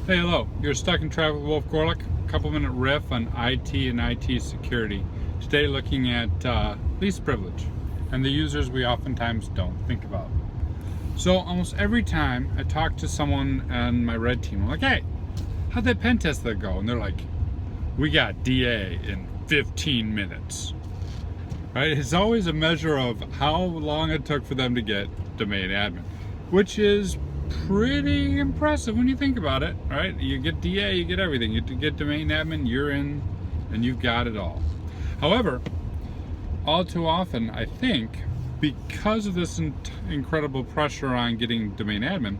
Hey, hello. You're stuck in traffic with Wolf Gorlick. A couple-minute riff on IT and IT security. Today looking at least privilege and the users we oftentimes don't think about. So almost every time I talk to someone on my red team, I'm like, hey, how'd that pen test that go? And they're like, we got DA in 15 minutes. Right? It's always a measure of how long it took for them to get domain admin, which is pretty impressive when you think about it, right? You get DA, you get everything. You get domain admin, you're in, and you've got it all. However, all too often, I think, because of this incredible pressure on getting domain admin,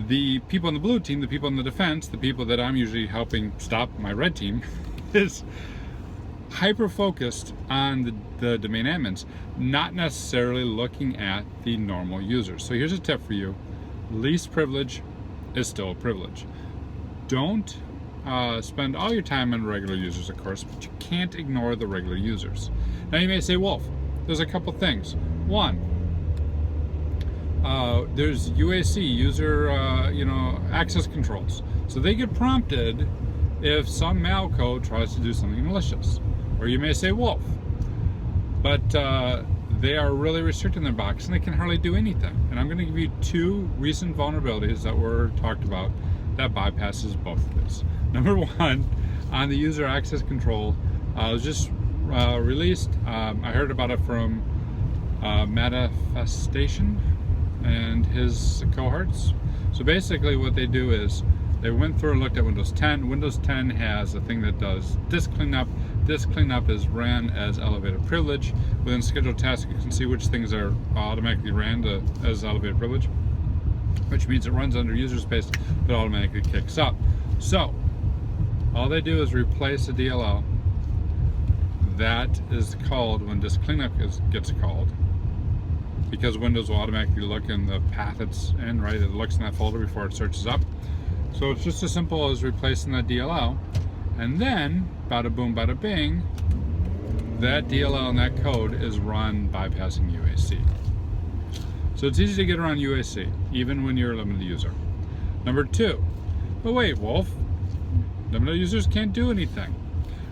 the people on the blue team, the people in the defense, the people that I'm usually helping stop my red team, is hyper-focused on the domain admins, not necessarily looking at the normal users. So here's a tip for you. Least privilege is still a privilege. Don't spend all your time on regular users, of course, but you can't ignore the regular users. Now you may say, Wolf, there's a couple things. One, there's UAC, user access controls. So they get prompted if some malco tries to do something malicious. Or you may say, Wolf, but they are really restricted in their box and they can hardly do anything. And I'm going to give you two recent vulnerabilities that were talked about that bypasses both of these. Number one, on the user access control, it was just released. I heard about it from Manifestation and his cohorts. So basically what they do is they went through and looked at Windows 10. Windows 10 has a thing that does disk cleanup. Disk cleanup is ran as elevated privilege. Within scheduled tasks, you can see which things are automatically ran as elevated privilege, which means it runs under user space, but automatically kicks up. So all they do is replace a DLL. That is called when disk cleanup gets called, because Windows will automatically look in the path it's in, right? It looks in that folder before it searches up. So it's just as simple as replacing that DLL, and then bada boom, bada bing, that DLL and that code is run bypassing UAC. So it's easy to get around UAC, even when you're a limited user. Number two, but wait, Wolf, limited users can't do anything.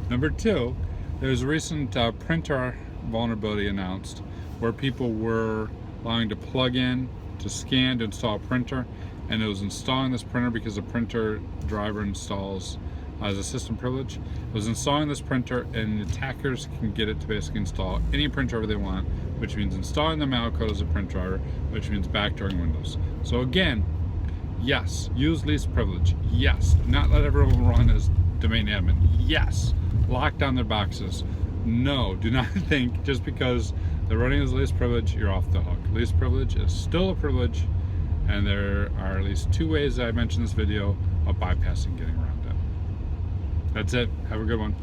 Number two, there's a recent printer vulnerability announced where people were allowing to plug in, to scan, to install a printer, and it was installing this printer because the printer driver installs as a system privilege. It was installing this printer, and attackers can get it to basically install any print driver they want, which means installing the malcode as a print driver, which means backdooring Windows. So again, yes, use least privilege. Yes, not let everyone run as domain admin. Yes, lock down their boxes. No, do not think just because they're running as least privilege, you're off the hook. Least privilege is still a privilege, and there are at least two ways that I mentioned in this video of bypassing getting around it. That's it. Have a good one.